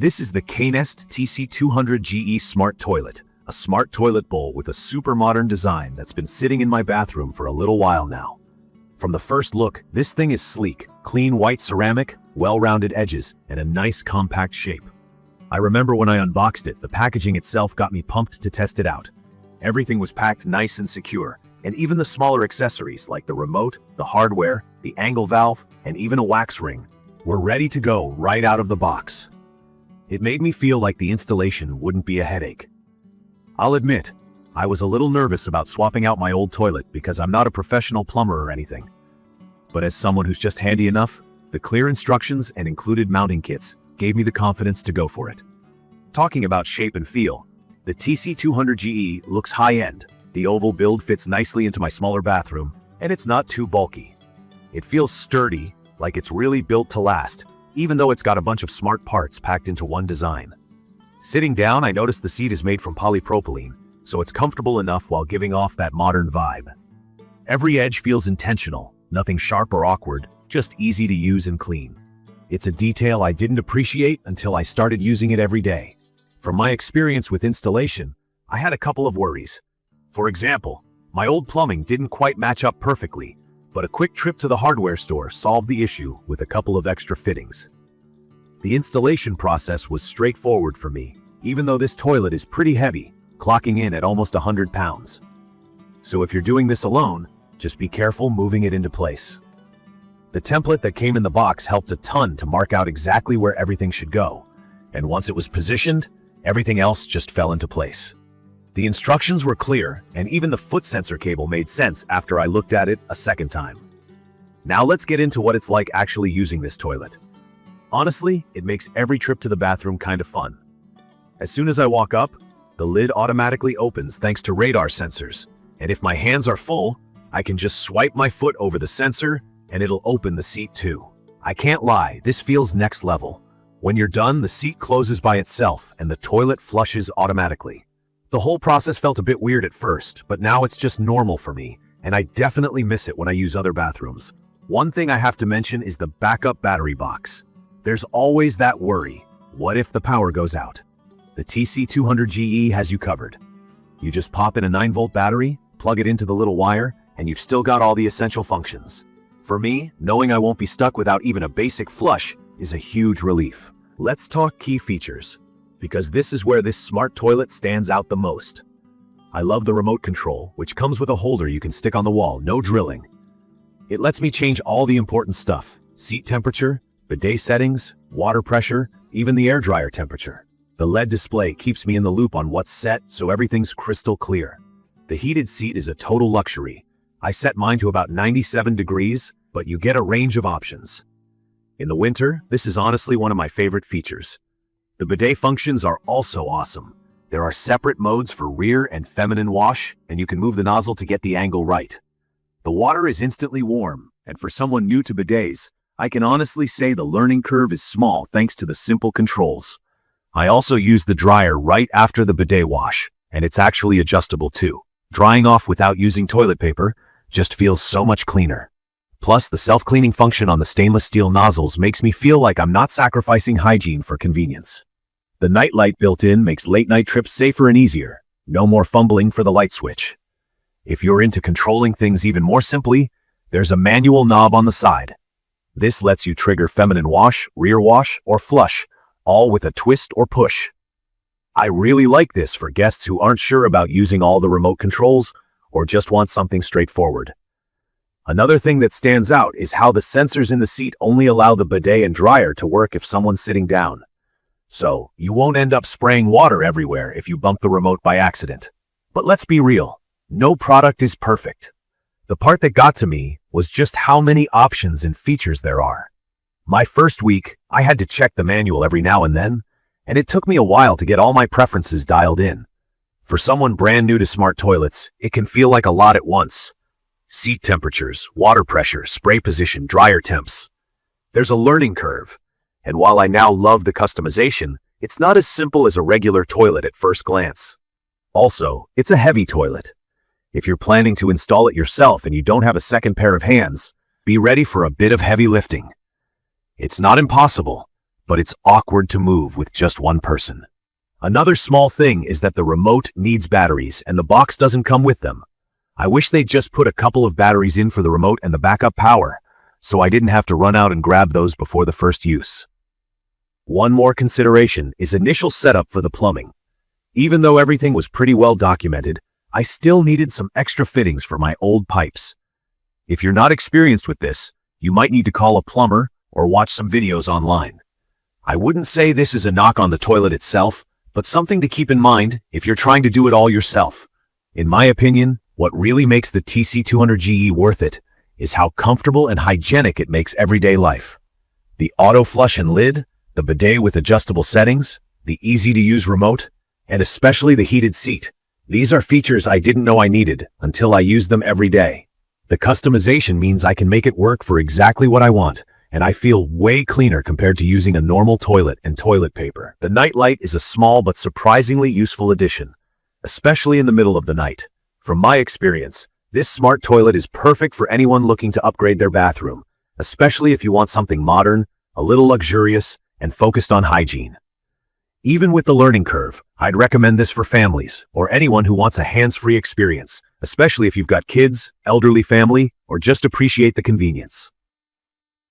This is the CANEST TC-200GE Smart Toilet, a smart toilet bowl with a super modern design that's been sitting in my bathroom for a little while now. From the first look, this thing is sleek, clean white ceramic, well-rounded edges, and a nice compact shape. I remember when I unboxed it, the packaging itself got me pumped to test it out. Everything was packed nice and secure, and even the smaller accessories like the remote, the hardware, the angle valve, and even a wax ring were ready to go right out of the box. It made me feel like the installation wouldn't be a headache. I'll admit, I was a little nervous about swapping out my old toilet because I'm not a professional plumber or anything. But as someone who's just handy enough, the clear instructions and included mounting kits gave me the confidence to go for it. Talking about shape and feel, the TC-200GE looks high-end. The oval build fits nicely into my smaller bathroom, and it's not too bulky. It feels sturdy, like it's really built to last, even though it's got a bunch of smart parts packed into one design. Sitting down, I noticed the seat is made from polypropylene, so it's comfortable enough while giving off that modern vibe. Every edge feels intentional, nothing sharp or awkward, just easy to use and clean. It's a detail I didn't appreciate until I started using it every day. From my experience with installation, I had a couple of worries. For example, my old plumbing didn't quite match up perfectly, but a quick trip to the hardware store solved the issue with a couple of extra fittings. The installation process was straightforward for me, even though this toilet is pretty heavy, clocking in at almost 100 pounds. So if you're doing this alone, just be careful moving it into place. The template that came in the box helped a ton to mark out exactly where everything should go, and once it was positioned, everything else just fell into place. The instructions were clear, and even the foot sensor cable made sense after I looked at it a second time. Now let's get into what it's like actually using this toilet. Honestly, it makes every trip to the bathroom kind of fun. As soon as I walk up, the lid automatically opens thanks to radar sensors, and if my hands are full, I can just swipe my foot over the sensor and it'll open the seat too. I can't lie, this feels next level. When you're done, the seat closes by itself and the toilet flushes automatically. The whole process felt a bit weird at first, but now it's just normal for me, and I definitely miss it when I use other bathrooms. One thing I have to mention is the backup battery box. There's always that worry, what if the power goes out? The TC-200GE has you covered. You just pop in a 9-volt battery, plug it into the little wire, and you've still got all the essential functions. For me, knowing I won't be stuck without even a basic flush is a huge relief. Let's talk key features, because this is where this smart toilet stands out the most. I love the remote control, which comes with a holder you can stick on the wall, no drilling. It lets me change all the important stuff: seat temperature, bidet settings, water pressure, even the air dryer temperature. The LED display keeps me in the loop on what's set, so everything's crystal clear. The heated seat is a total luxury. I set mine to about 97 degrees, but you get a range of options. In the winter, this is honestly one of my favorite features. The bidet functions are also awesome. There are separate modes for rear and feminine wash, and you can move the nozzle to get the angle right. The water is instantly warm, and for someone new to bidets, I can honestly say the learning curve is small thanks to the simple controls. I also use the dryer right after the bidet wash, and it's actually adjustable too. Drying off without using toilet paper just feels so much cleaner. Plus, the self-cleaning function on the stainless steel nozzles makes me feel like I'm not sacrificing hygiene for convenience. The night light built in makes late-night trips safer and easier. No more fumbling for the light switch. If you're into controlling things even more simply, there's a manual knob on the side. This lets you trigger feminine wash, rear wash, or flush, all with a twist or push. I really like this for guests who aren't sure about using all the remote controls or just want something straightforward. Another thing that stands out is how the sensors in the seat only allow the bidet and dryer to work if someone's sitting down. So, you won't end up spraying water everywhere if you bump the remote by accident. But let's be real, no product is perfect. The part that got to me was just how many options and features there are. My first week, I had to check the manual every now and then, and it took me a while to get all my preferences dialed in. For someone brand new to smart toilets, it can feel like a lot at once. Seat temperatures, water pressure, spray position, dryer temps. There's a learning curve. And while I now love the customization, it's not as simple as a regular toilet at first glance. Also, it's a heavy toilet. If you're planning to install it yourself and you don't have a second pair of hands, be ready for a bit of heavy lifting. It's not impossible, but it's awkward to move with just one person. Another small thing is that the remote needs batteries and the box doesn't come with them. I wish they'd just put a couple of batteries in for the remote and the backup power, so I didn't have to run out and grab those before the first use. One more consideration is initial setup for the plumbing. Even though everything was pretty well documented, I still needed some extra fittings for my old pipes. If you're not experienced with this, you might need to call a plumber or watch some videos online. I wouldn't say this is a knock on the toilet itself, but something to keep in mind if you're trying to do it all yourself. In my opinion, what really makes the TC-200GE worth it is how comfortable and hygienic it makes everyday life. The auto flush and lid, the bidet with adjustable settings, the easy-to-use remote, and especially the heated seat. These are features I didn't know I needed until I use them every day. The customization means I can make it work for exactly what I want, and I feel way cleaner compared to using a normal toilet and toilet paper. The night light is a small but surprisingly useful addition, especially in the middle of the night. From my experience, this smart toilet is perfect for anyone looking to upgrade their bathroom, especially if you want something modern, a little luxurious, and focused on hygiene. Even with the learning curve, I'd recommend this for families or anyone who wants a hands-free experience, especially if you've got kids, elderly family, or just appreciate the convenience.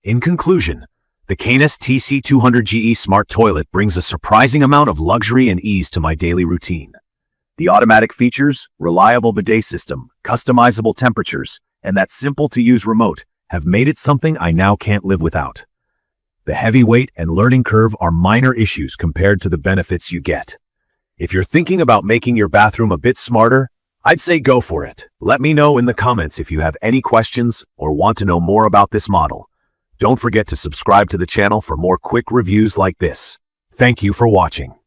In conclusion, the CANEST TC-200GE Smart Toilet brings a surprising amount of luxury and ease to my daily routine. The automatic features, reliable bidet system, customizable temperatures, and that simple-to-use remote have made it something I now can't live without. The heavy weight and learning curve are minor issues compared to the benefits you get. If you're thinking about making your bathroom a bit smarter, I'd say go for it. Let me know in the comments if you have any questions or want to know more about this model. Don't forget to subscribe to the channel for more quick reviews like this. Thank you for watching.